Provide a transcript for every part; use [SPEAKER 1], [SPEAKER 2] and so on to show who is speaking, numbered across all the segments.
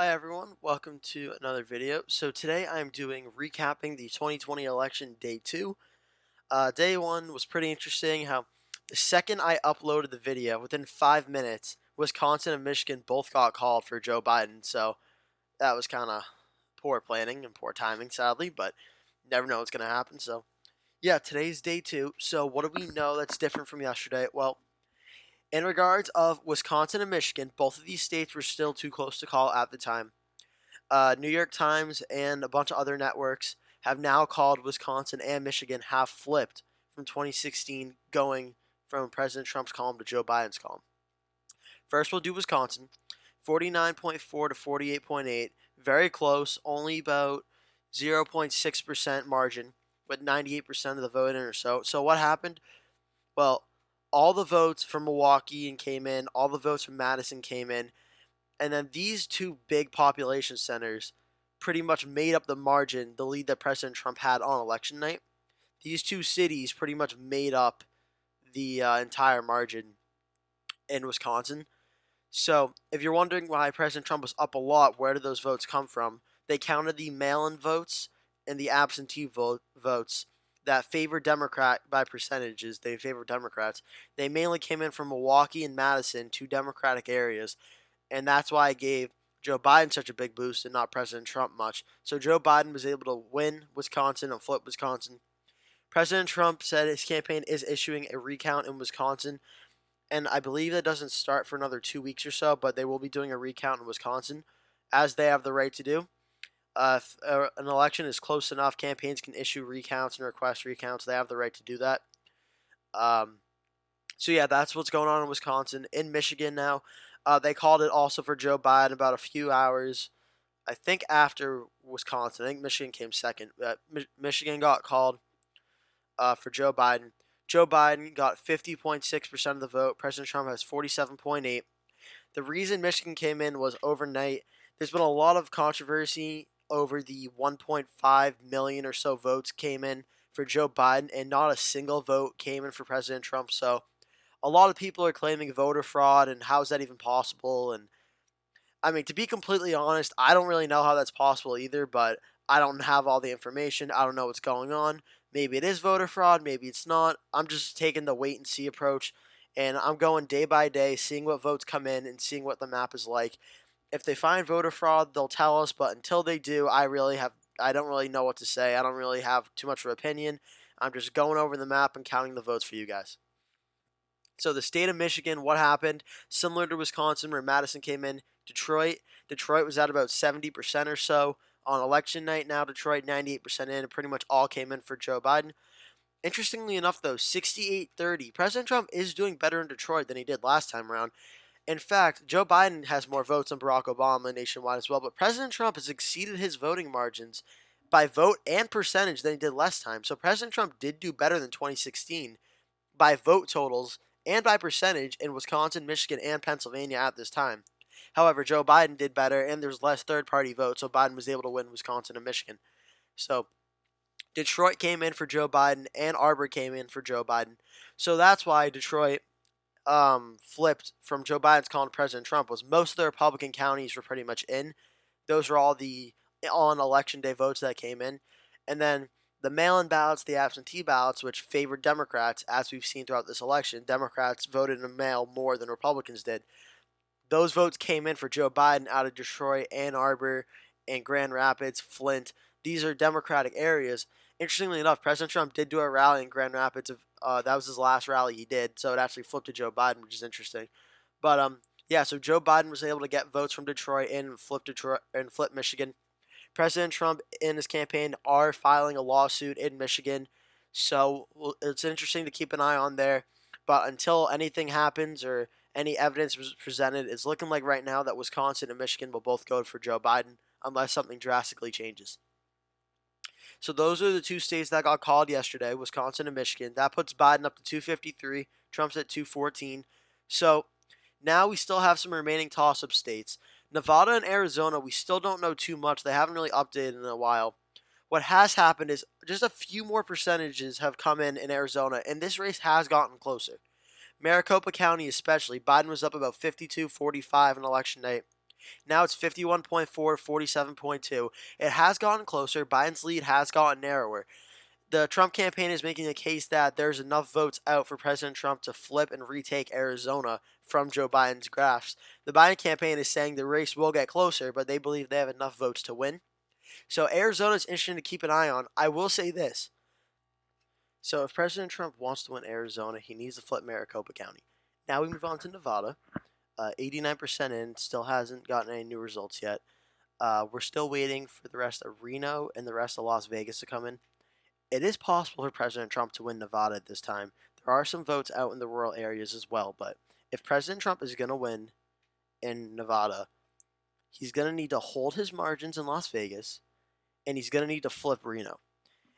[SPEAKER 1] Hi everyone, welcome to another video. So today I'm doing recapping the 2020 election day 2. Day 1 was pretty interesting how the second I uploaded the video, within 5 minutes, Wisconsin and Michigan both got called for Joe Biden. So that was kind of poor planning and poor timing, sadly, but never know what's going to happen. So yeah, today's day 2. So what do we know that's different from yesterday? Well, in regards of Wisconsin and Michigan, both of these states were still too close to call at the time. New York Times and a bunch of other networks have now called Wisconsin and Michigan have flipped from 2016, going from President Trump's column to Joe Biden's column. First, we'll do Wisconsin, 49.4 to 48.8, very close, only about 0.6% margin, with 98% of the vote in or so. So what happened? Well, all the votes from Milwaukee and came in, all the votes from Madison came in, and then these two big population centers pretty much made up the margin, the lead that President Trump had on election night. These two cities pretty much made up the entire margin in Wisconsin. So, if you're wondering why President Trump was up a lot, where did those votes come from? They counted the mail in votes and the absentee votes that favor Democrat by percentages. They favor Democrats. They mainly came in from Milwaukee and Madison, two Democratic areas, and that's why I gave Joe Biden such a big boost and not President Trump much. So Joe Biden was able to win Wisconsin and flip Wisconsin. President Trump said his campaign is issuing a recount in Wisconsin, and I believe that doesn't start for another 2 weeks or so, but they will be doing a recount in Wisconsin, as they have the right to do. If an election is close enough, campaigns can issue recounts and request recounts. They have the right to do that. Um, so yeah, that's what's going on in Wisconsin. In Michigan now, they called it also for Joe Biden about a few hours, I think, after Wisconsin. I think Michigan came second. Michigan got called for Joe Biden. Joe Biden got 50.6% of the vote. President Trump has 47.8. The reason Michigan came in was overnight. There's been a lot of controversy over the 1.5 million or so votes came in for Joe Biden, and not a single vote came in for President Trump. So a lot of people are claiming voter fraud, and how is that even possible? And I mean, to be completely honest, I don't really know how that's possible either, but I don't have all the information. I don't know what's going on. Maybe it is voter fraud, maybe it's not. I'm just taking the wait and see approach, and I'm going day by day, seeing what votes come in and seeing what the map is like. If they find voter fraud, they'll tell us, but until they do, I don't really know what to say. I don't really have too much of an opinion. I'm just going over the map and counting the votes for you guys. So the state of Michigan, what happened? Similar to Wisconsin, where Madison came in. Detroit was at about 70% or so on election night. Now Detroit 98% in, and pretty much all came in for Joe Biden. Interestingly enough, though, 68-30. President Trump is doing better in Detroit than he did last time around. In fact, Joe Biden has more votes than Barack Obama nationwide as well, but President Trump has exceeded his voting margins by vote and percentage than he did last time. So President Trump did do better than 2016 by vote totals and by percentage in Wisconsin, Michigan, and Pennsylvania at this time. However, Joe Biden did better, and there's less third party votes, so Biden was able to win Wisconsin and Michigan. So Detroit came in for Joe Biden, and Arbor came in for Joe Biden. So that's why Detroit flipped from Joe Biden's column to President Trump. Was most of the Republican counties were pretty much in. Those were all the on election day votes that came in, and then the mail-in ballots, the absentee ballots, which favored Democrats, as we've seen throughout this election. Democrats voted in the mail more than Republicans did. Those votes came in for Joe Biden out of Detroit, Ann Arbor, and Grand Rapids, Flint. These are Democratic areas. Interestingly enough, President Trump did do a rally in Grand Rapids. That was his last rally he did, so it actually flipped to Joe Biden, which is interesting. But yeah, so Joe Biden was able to get votes from Detroit and flip Michigan. President Trump and his campaign are filing a lawsuit in Michigan, so it's interesting to keep an eye on there. But until anything happens or any evidence was presented, it's looking like right now that Wisconsin and Michigan will both go for Joe Biden unless something drastically changes. So those are the two states that got called yesterday, Wisconsin and Michigan. That puts Biden up to 253. Trump's at 214. So now we still have some remaining toss-up states. Nevada and Arizona, we still don't know too much. They haven't really updated in a while. What has happened is just a few more percentages have come in Arizona, and this race has gotten closer. Maricopa County especially, Biden was up about 52-45 on election night. Now it's 51.4, 47.2. It has gotten closer. Biden's lead has gotten narrower. The Trump campaign is making a case that there's enough votes out for President Trump to flip and retake Arizona from Joe Biden's grasp. The Biden campaign is saying the race will get closer, but they believe they have enough votes to win. So Arizona is interesting to keep an eye on. I will say this. So if President Trump wants to win Arizona, he needs to flip Maricopa County. Now we move on to Nevada. 89% in, still hasn't gotten any new results yet. We're still waiting for the rest of Reno and the rest of Las Vegas to come in. It is possible for President Trump to win Nevada at this time. There are some votes out in the rural areas as well, but if President Trump is going to win in Nevada, he's going to need to hold his margins in Las Vegas, and he's going to need to flip Reno.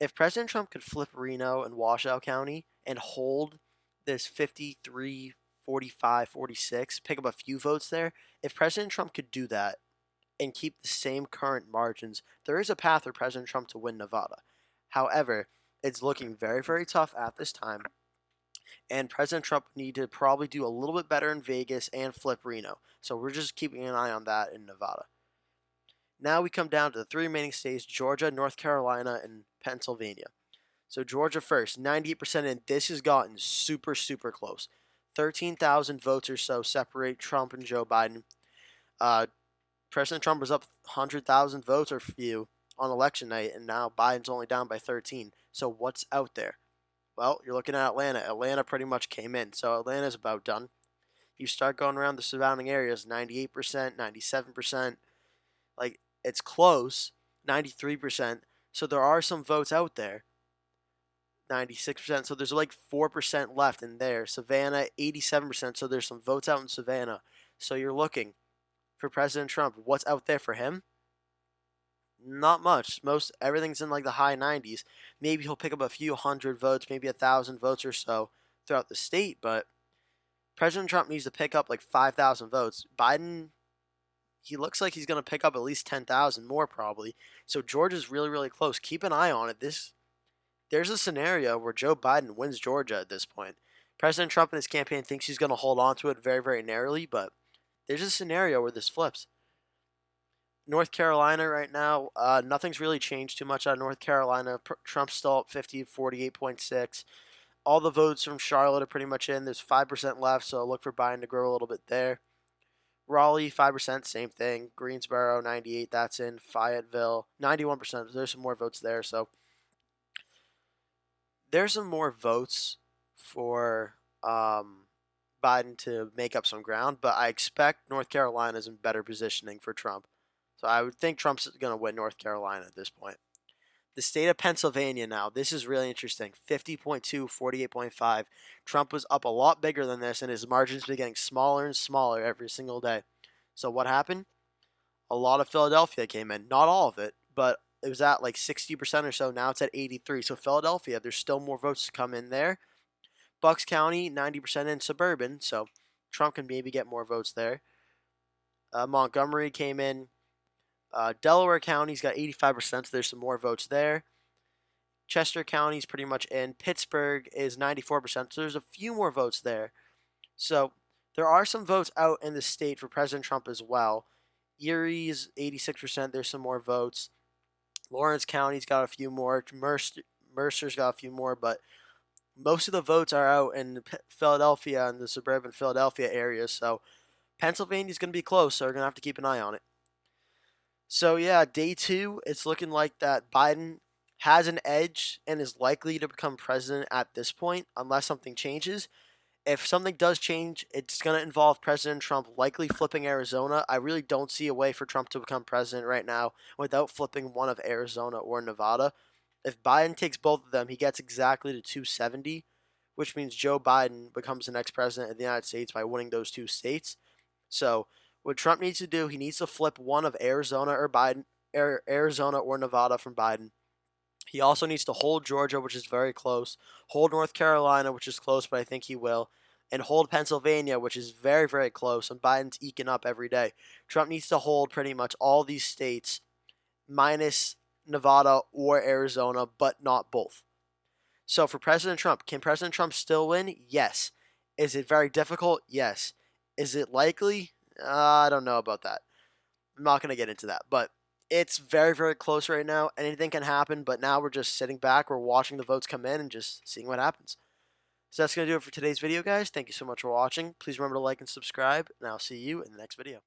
[SPEAKER 1] If President Trump could flip Reno and Washoe County and hold this 53, 45, 46, pick up a few votes there, if President Trump could do that and keep the same current margins, there is a path for President Trump to win Nevada. However, it's looking very, very tough at this time, and President Trump need to probably do a little bit better in Vegas and flip Reno. So we're just keeping an eye on that in Nevada. Now we come down to the three remaining states, Georgia, North Carolina, and Pennsylvania. So Georgia first, 98% in. This has gotten super, super close. 13,000 votes or so separate Trump and Joe Biden. President Trump was up 100,000 votes or few on election night, and now Biden's only down by 13. So what's out there? Well, you're looking at Atlanta. Atlanta pretty much came in, so Atlanta's about done. You start going around the surrounding areas, 98%, 97%. Like, it's close, 93%. So there are some votes out there, 96%. So there's like 4% left in there. Savannah, 87%. So there's some votes out in Savannah. So you're looking for President Trump. What's out there for him? Not much. Everything's in like the high 90s. Maybe he'll pick up a few hundred votes, maybe 1,000 votes or so throughout the state. But President Trump needs to pick up like 5,000 votes. Biden, he looks like he's going to pick up at least 10,000 more probably. So Georgia's really, really close. Keep an eye on it. There's a scenario where Joe Biden wins Georgia at this point. President Trump and his campaign thinks he's going to hold on to it very, very narrowly, but there's a scenario where this flips. North Carolina right now, nothing's really changed too much out of North Carolina. Trump's still up 50, 48.6. All the votes from Charlotte are pretty much in. There's 5% left, so look for Biden to grow a little bit there. Raleigh, 5%, same thing. Greensboro, 98, that's in. Fayetteville, 91%. There's some more votes there, so there's some more votes for Biden to make up some ground, but I expect North Carolina's in better positioning for Trump. So I would think Trump's going to win North Carolina at this point. The state of Pennsylvania now. This is really interesting. 50.2, 48.5. Trump was up a lot bigger than this, and his margins been getting smaller and smaller every single day. So what happened? A lot of Philadelphia came in. Not all of it, but it was at like 60% or so. Now it's at 83. So Philadelphia, there's still more votes to come in there. Bucks County, 90% in suburban. So Trump can maybe get more votes there. Montgomery came in. Delaware County's got 85%, so there's some more votes there. Chester County's pretty much in. Pittsburgh is 94%, so there's a few more votes there. So there are some votes out in the state for President Trump as well. Erie's 86%, there's some more votes. Lawrence County's got a few more. Mercer's got a few more, but most of the votes are out in Philadelphia and the suburban Philadelphia area, so Pennsylvania's going to be close, so we're going to have to keep an eye on it. So yeah, day 2, it's looking like that Biden has an edge and is likely to become president at this point, unless something changes. If something does change, it's going to involve President Trump likely flipping Arizona. I really don't see a way for Trump to become president right now without flipping one of Arizona or Nevada. If Biden takes both of them, he gets exactly to 270, which means Joe Biden becomes the next president of the United States by winning those 2 states. So what Trump needs to do, he needs to flip one of Arizona or Nevada from Biden. He also needs to hold Georgia, which is very close, hold North Carolina, which is close, but I think he will, and hold Pennsylvania, which is very, very close, and Biden's eking up every day. Trump needs to hold pretty much all these states minus Nevada or Arizona, but not both. So for President Trump, can President Trump still win? Yes. Is it very difficult? Yes. Is it likely? I don't know about that. I'm not going to get into that, but it's very, very close right now. Anything can happen, but now we're just sitting back. We're watching the votes come in and just seeing what happens. So that's going to do it for today's video, guys. Thank you so much for watching. Please remember to like and subscribe, and I'll see you in the next video.